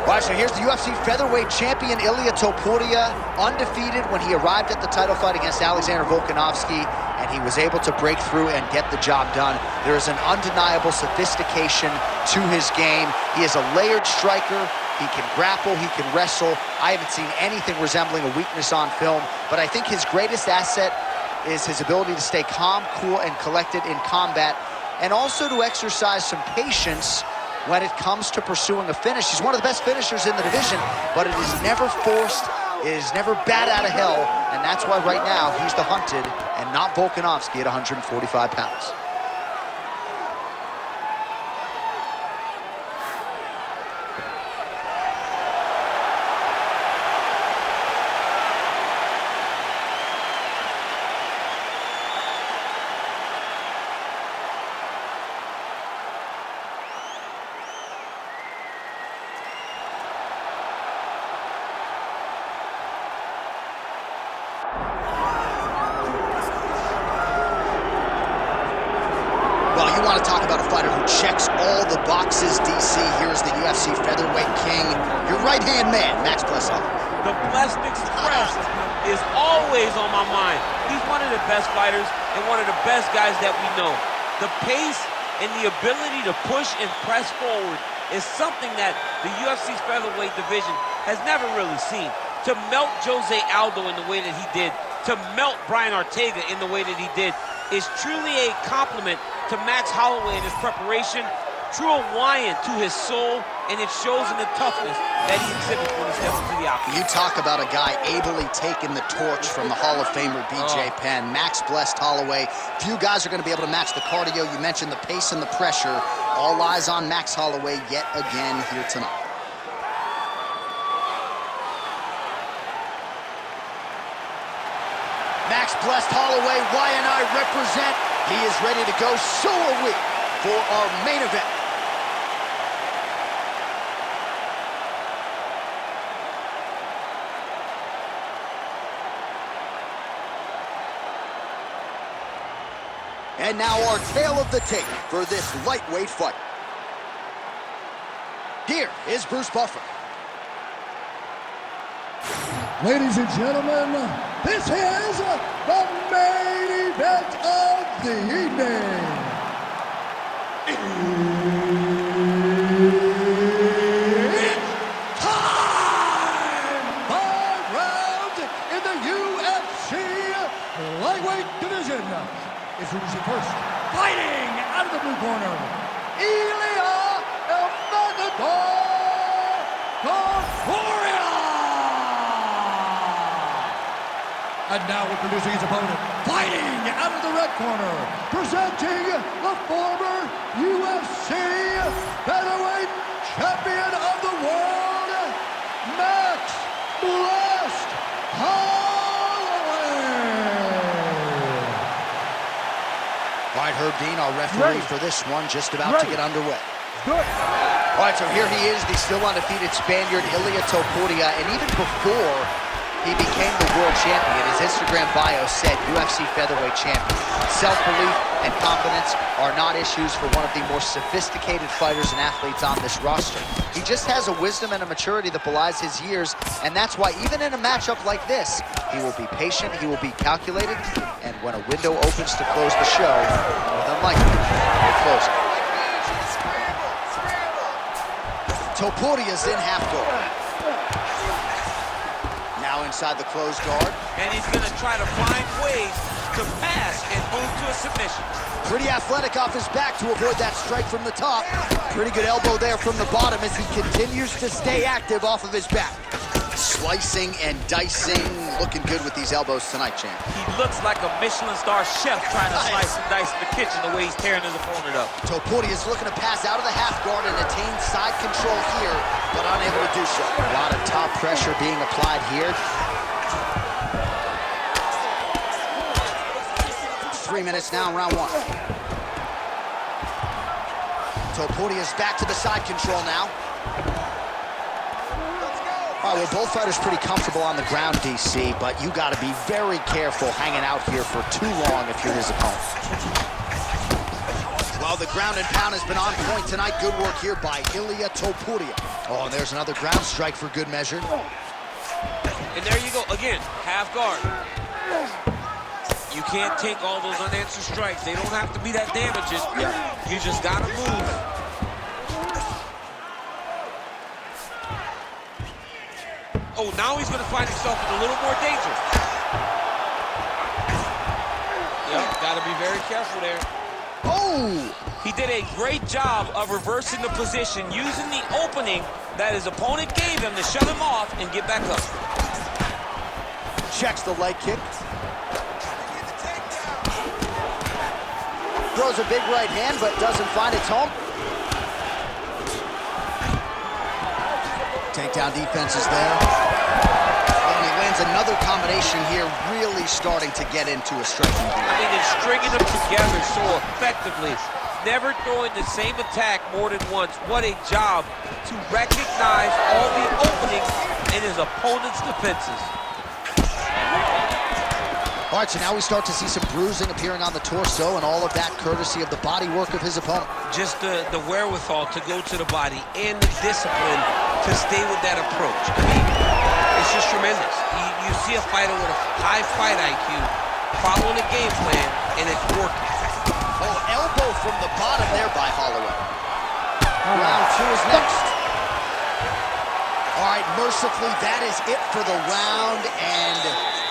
All right, so here's the UFC Featherweight champion, Ilia Topuria, undefeated when he arrived at the title fight against Alexander Volkanovski, and he was able to break through and get the job done. There is an undeniable sophistication to his game. He is a layered striker. He can grapple, he can wrestle. I haven't seen anything resembling a weakness on film, but I think his greatest asset is his ability to stay calm, cool, and collected in combat, and also to exercise some patience when it comes to pursuing a finish. He's one of the best finishers in the division, but it is never forced, it is never bat out of hell, and that's why right now he's the hunted and not Volkanovski at 145 pounds. Well, you want to talk about a fighter who checks all the boxes, DC. Here's the UFC Featherweight King, your right-hand man, Max Blessel. The Blessed Express is always on my mind. He's one of the best fighters and one of the best guys that we know. The pace and the ability to push and press forward is something that the UFC's featherweight division has never really seen. To melt Jose Aldo in the way that he did, to melt Brian Ortega in the way that he did, is truly a compliment to Max Holloway in his preparation, true Hawaiian to his soul, and it shows in the toughness that he exhibits when he steps into the octagon. You talk about a guy ably taking the torch from the Hall of Famer BJ Penn. Max blessed Holloway. Few guys are going to be able to match the cardio. You mentioned the pace and the pressure. All eyes on Max Holloway yet again here tonight. Max blessed Holloway, Y&I represent. He is ready to go, so are we, for our main event. And now our tale of the tape for this lightweight fight. Here is Bruce Buffer. Ladies and gentlemen, this is the main event of the evening. It's time! 5 rounds in the UFC lightweight division. Introducing first, fighting out of the blue corner, Ilia Topuria. And now introducing his opponent, fighting out of the red corner, presenting the former UFC Featherweight Champion of the World, Max Blessed Holloway. All right, Herb Dean, our referee for this one, just about to get underway. Good. All right, so here he is, the still undefeated Spaniard, Ilia Topuria, and even before he became the world champion, his Instagram bio said UFC featherweight champion. Self-belief and confidence are not issues for one of the more sophisticated fighters and athletes on this roster. He just has a wisdom and a maturity that belies his years, and that's why even in a matchup like this, he will be patient, he will be calculated, and when a window opens to close the show, more than likely, he'll close it. Topuria's in half guard. Now inside the closed guard. And he's going to try to find ways to pass and move to a submission. Pretty athletic off his back to avoid that strike from the top. Pretty good elbow there from the bottom as he continues to stay active off of his back. Slicing and dicing, looking good with these elbows tonight, champ. He looks like a Michelin star chef trying to slice and dice in the kitchen the way he's tearing his opponent up. Topuria is looking to pass out of the half guard and attain side control here, but unable to do so. A lot of top pressure being applied here. 3 minutes now in round 1. Topuria's back to the side control now. All right, well, both fighters pretty comfortable on the ground, DC, but you got to be very careful hanging out here for too long if you're his opponent. the ground and pound has been on point tonight. Good work here by Ilia Topuria. Oh, and there's another ground strike for good measure. And there you go, again, half guard. You can't take all those unanswered strikes. They don't have to be that damaging. You just gotta move. Oh, now he's gonna find himself in a little more danger. Yep, gotta be very careful there. Oh! He did a great job of reversing the position, using the opening that his opponent gave him to shut him off and get back up. Checks the leg kick. Throws a big right hand, but doesn't find its home. Takedown defense is there. And he lands another combination here, really starting to get into a striking gear. I mean, it's stringing them together so effectively. Never throwing the same attack more than once. What a job to recognize all the openings in his opponent's defenses. All right, so now we start to see some bruising appearing on the torso, and all of that courtesy of the body work of his opponent. Just the wherewithal to go to the body and the discipline to stay with that approach. I mean, it's just tremendous. You see a fighter with a high fight IQ following a game plan, and it's working. Oh, elbow from the bottom there by Holloway. Round 2 is next. All right, mercifully, that is it for the round, and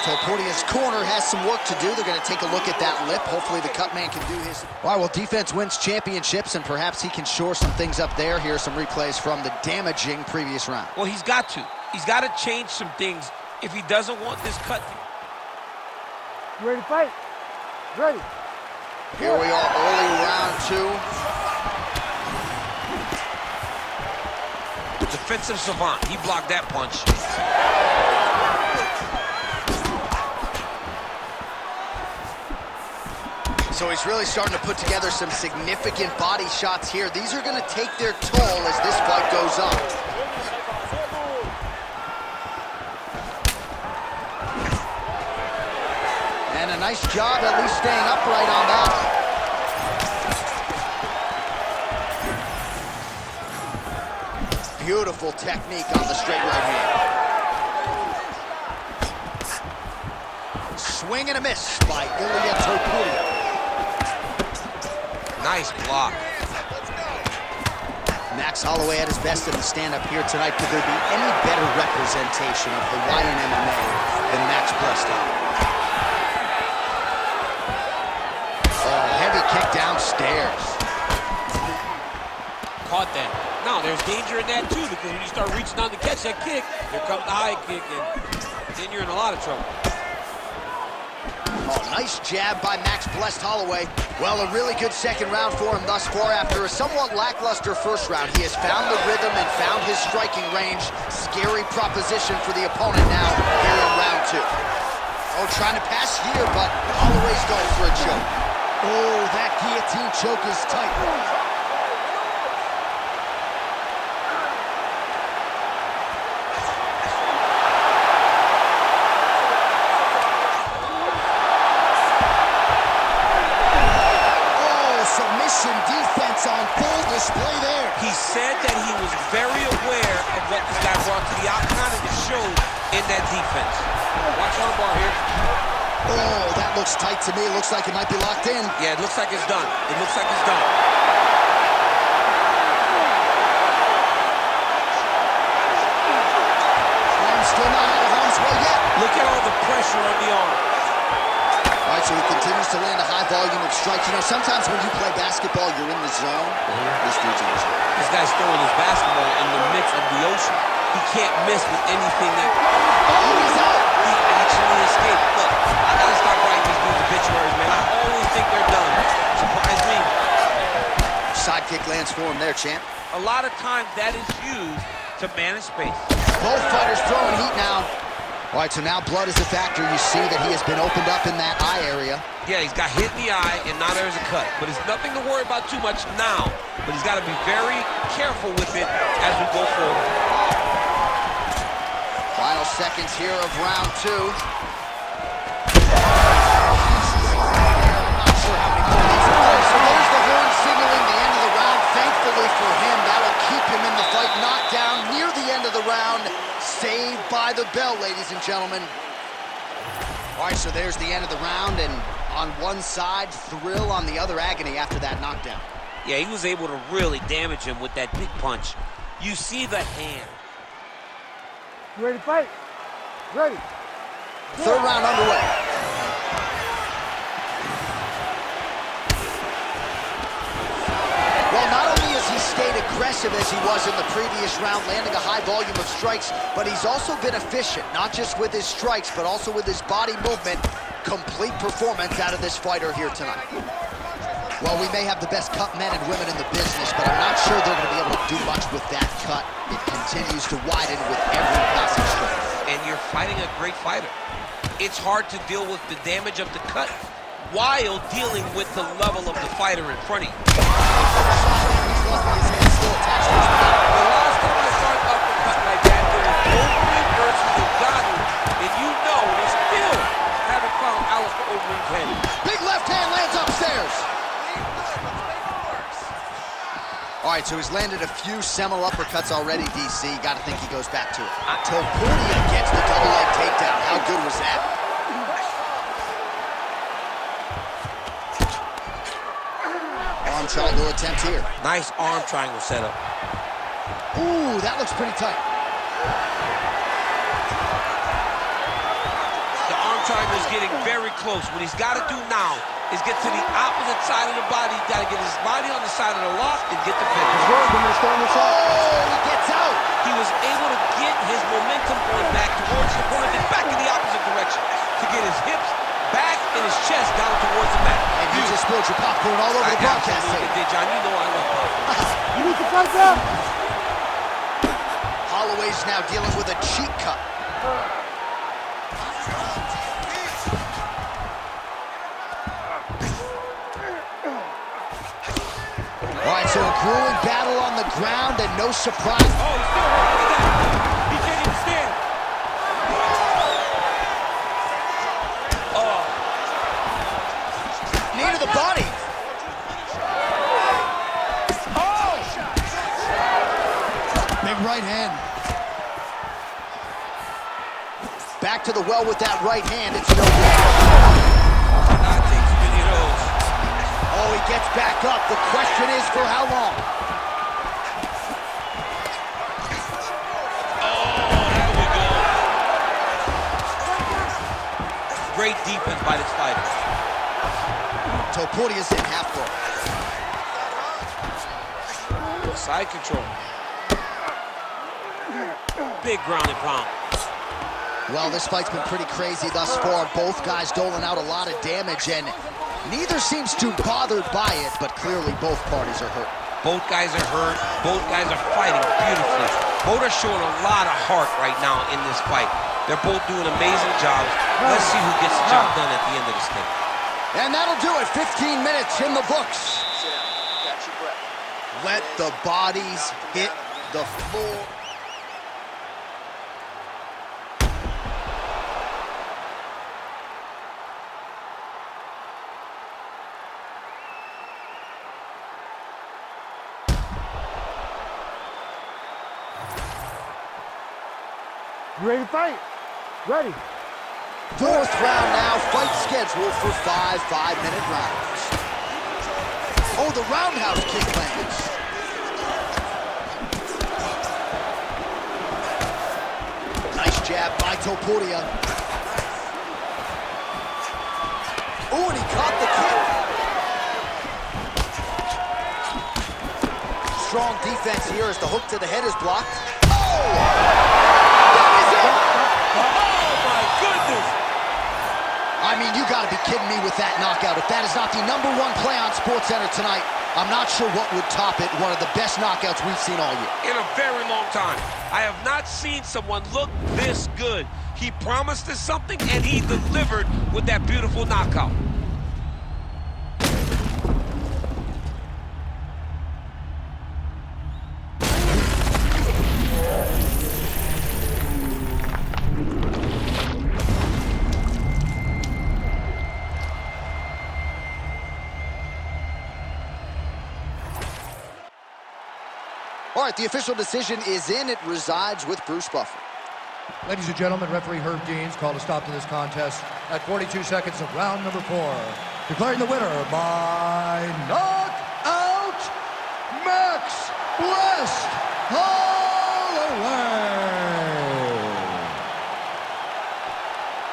Topuria's corner has some work to do. They're going to take a look at that lip. Hopefully the cut man can do his. All right, well, defense wins championships, and perhaps he can shore some things up there. Here are some replays from the damaging previous round. Well, he's got to. He's got to change some things if he doesn't want this cut. You ready to fight? Ready. Here we are, early round 2. Defensive savant. He blocked that punch. So he's really starting to put together some significant body shots here. These are going to take their toll as this fight goes on. And a nice job at least staying upright on that. Beautiful technique on the straight right hand. Swing and a miss by Ilia Topuria. Nice block. Max Holloway at his best in the stand-up here tonight. Could there be any better representation of Hawaiian MMA than Max Bluston? Oh, heavy kick downstairs. Caught that. Now, there's danger in that, too, because when you start reaching down to catch that kick, here comes the high kick, and then you're in a lot of trouble. Oh, nice jab by Max Blessed Holloway. Well, a really good second round for him thus far. After a somewhat lackluster first round, he has found the rhythm and found his striking range. Scary proposition for the opponent now here in round 2. Oh, trying to pass here, but Holloway's going for a choke. Oh, that guillotine choke is tight. Defense on full display there. He said that he was very aware of what this guy brought to the octagon, and it showed in that defense. Watch armbar here. Oh, that looks tight to me. It looks like it might be locked in. Yeah, it looks like it's done. It looks like it's done. Arm's still not out of harm's way yet. Look at all the pressure on the arm. All right, so he continues to land a high volume of strikes. You know, sometimes when you play basketball, you're in the zone. This dude's in the zone. This guy's throwing his basketball in the midst of the ocean. He can't miss with anything that... Oh, he's out. He actually escaped. Look, I gotta stop writing these dudes obituaries, man. I always think they're done. Surprise me. Sidekick lands for him there, champ. A lot of times that is used to manage space. Both fighters throwing heat now. All right, so now blood is a factor. You see that he has been opened up in that eye area. Yeah, he's got hit in the eye, and now there's a cut. But it's nothing to worry about too much now. But he's got to be very careful with it as we go forward. Final seconds here of round 2. I'm not sure how many more these are. So there's the horn signaling ladies and gentlemen. All right, so there's the end of the round, and on one side, thrill, on the other, agony after that knockdown. Yeah, he was able to really damage him with that big punch. You see the hand. You ready to fight? Ready. Third round underway. Well, not only has he stayed aggressive as he was in the previous round, landing a high volume of strikes, but he's also been efficient, not just with his strikes, but also with his body movement. Complete performance out of this fighter here tonight. Well, we may have the best cut men and women in the business, but I'm not sure they're going to be able to do much with that cut. It continues to widen with every passing strike. And you're fighting a great fighter. It's hard to deal with the damage of the cut while dealing with the level of the fighter in front of you. He's lucky his hand's still attached to his back. The last time I saw an uppercut like that, it was Overeem versus Ngannou, and you know they still haven't found Alistair Overeem's head. Big left hand lands upstairs. All right, so he's landed a few seminal uppercuts already, DC. Got to think he goes back to it. Topuria gets the double leg takedown. How good was that? Arm triangle attempt here. Nice arm triangle setup. Ooh, that looks pretty tight. The arm triangle is getting very close. What he's got to do now is get to the opposite side of the body. He's got to get his body on the side of the lock and get the finish. Oh, he gets out. He was able to get his momentum going back towards the opponent, then back in the opposite direction to get his hips back and his chest down towards the mat. And you just spilled your popcorn all over the broadcast absolutely tape. did, John. You know I love popcorn. You need to fight now. Holloway's now dealing with a cheek cut. All right, so a grueling battle on the ground and no surprise. Oh, he's still holding it down. He can't even stand. Oh. Knee to the body. Oh! Big right hand. Back to the well with that right hand. It's no good. I take too many of those. Oh, he gets back up. The question is for how long? Great defense by this fighter. Topuria's in half guard. Side control. Big ground and pound. Well, this fight's been pretty crazy thus far. Both guys doling out a lot of damage, and neither seems too bothered by it, but clearly both parties are hurt. Both guys are hurt. Both guys are fighting beautifully. Both are showing a lot of heart right now in this fight. They're both doing amazing jobs. Let's see who gets the job done at the end of this thing. And that'll do it. 15 minutes in the books. Let the bodies hit the floor. You ready to fight? Ready. Fourth round now. Fight scheduled for 5 5-minute rounds. Oh, the roundhouse kick lands. Nice jab by Topuria. Oh, and he caught the kick. Strong defense here as the hook to the head is blocked. Oh! I mean, you gotta be kidding me with that knockout. If that is not the #1 play on SportsCenter tonight, I'm not sure what would top it. One of the best knockouts we've seen all year. In a very long time. I have not seen someone look this good. He promised us something, and he delivered with that beautiful knockout. All right, the official decision is in. It resides with Bruce Buffer. Ladies and gentlemen, referee Herb Deans called a stop to this contest at 42 seconds of round number 4. Declaring the winner by knockout, Max Blessed Holloway.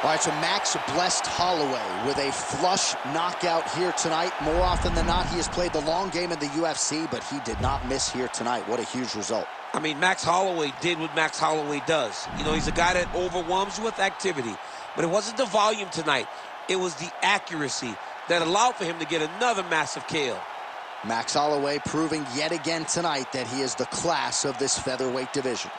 All right, so Max Blessed Holloway with a flush knockout here tonight. More often than not, he has played the long game in the UFC, but he did not miss here tonight. What a huge result. I mean, Max Holloway did what Max Holloway does. You know, he's a guy that overwhelms you with activity. But it wasn't the volume tonight. It was the accuracy that allowed for him to get another massive KO. Max Holloway proving yet again tonight that he is the class of this featherweight division.